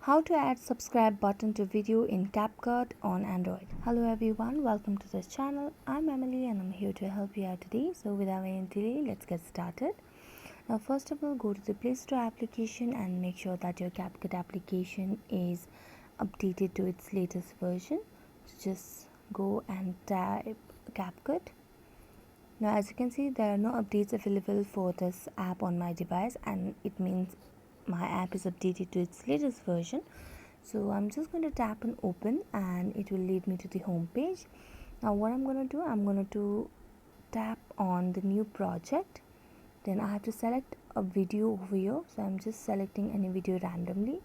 How to add subscribe button to video in Capcut on Android. Hello everyone, welcome to this channel. I'm Emily and I'm here to help you out today. So without any delay, let's get started. Now first of all, go to the Play Store application and make sure that your Capcut application is updated to its latest version. So just go and type Capcut. Now as you can see, there are no updates available for this app on my device, and it means my app is updated to its latest version. So I'm just going to tap on open and it will lead me to the home page. Now what I'm going to do, I'm going to tap on the new project. Then I have to select a video over here. So I'm just selecting any video randomly.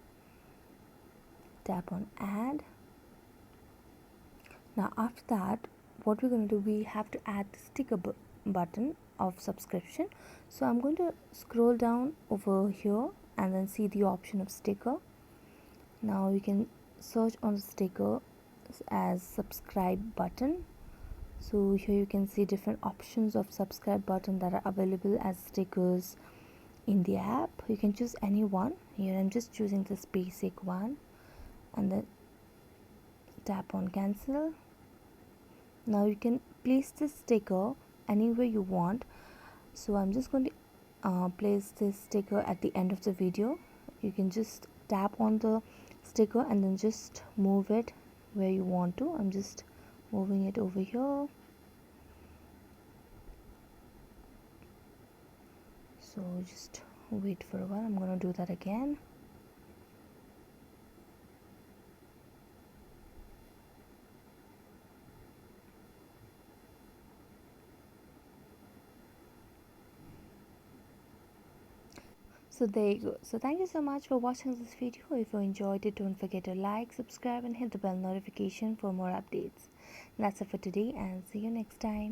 Tap on add. Now after that, what we're going to do, we have to add the sticker button of subscription. So I'm going to scroll down over here and then see the option of sticker. Now you can search on the sticker as subscribe button. So here you can see different options of subscribe button that are available as stickers in the app. You can choose any one. Here I'm just choosing this basic one and then tap on cancel. Now you can place this sticker anywhere you want. So I'm just going to place this sticker at the end of the video. You can just tap on the sticker and then just move it where you want to. I'm just moving it over here. So just wait for a while. I'm going to do that again. So there you go. So thank you so much for watching this video. If you enjoyed it, don't forget to like, subscribe and hit the bell notification for more updates. That's it for today and see you next time.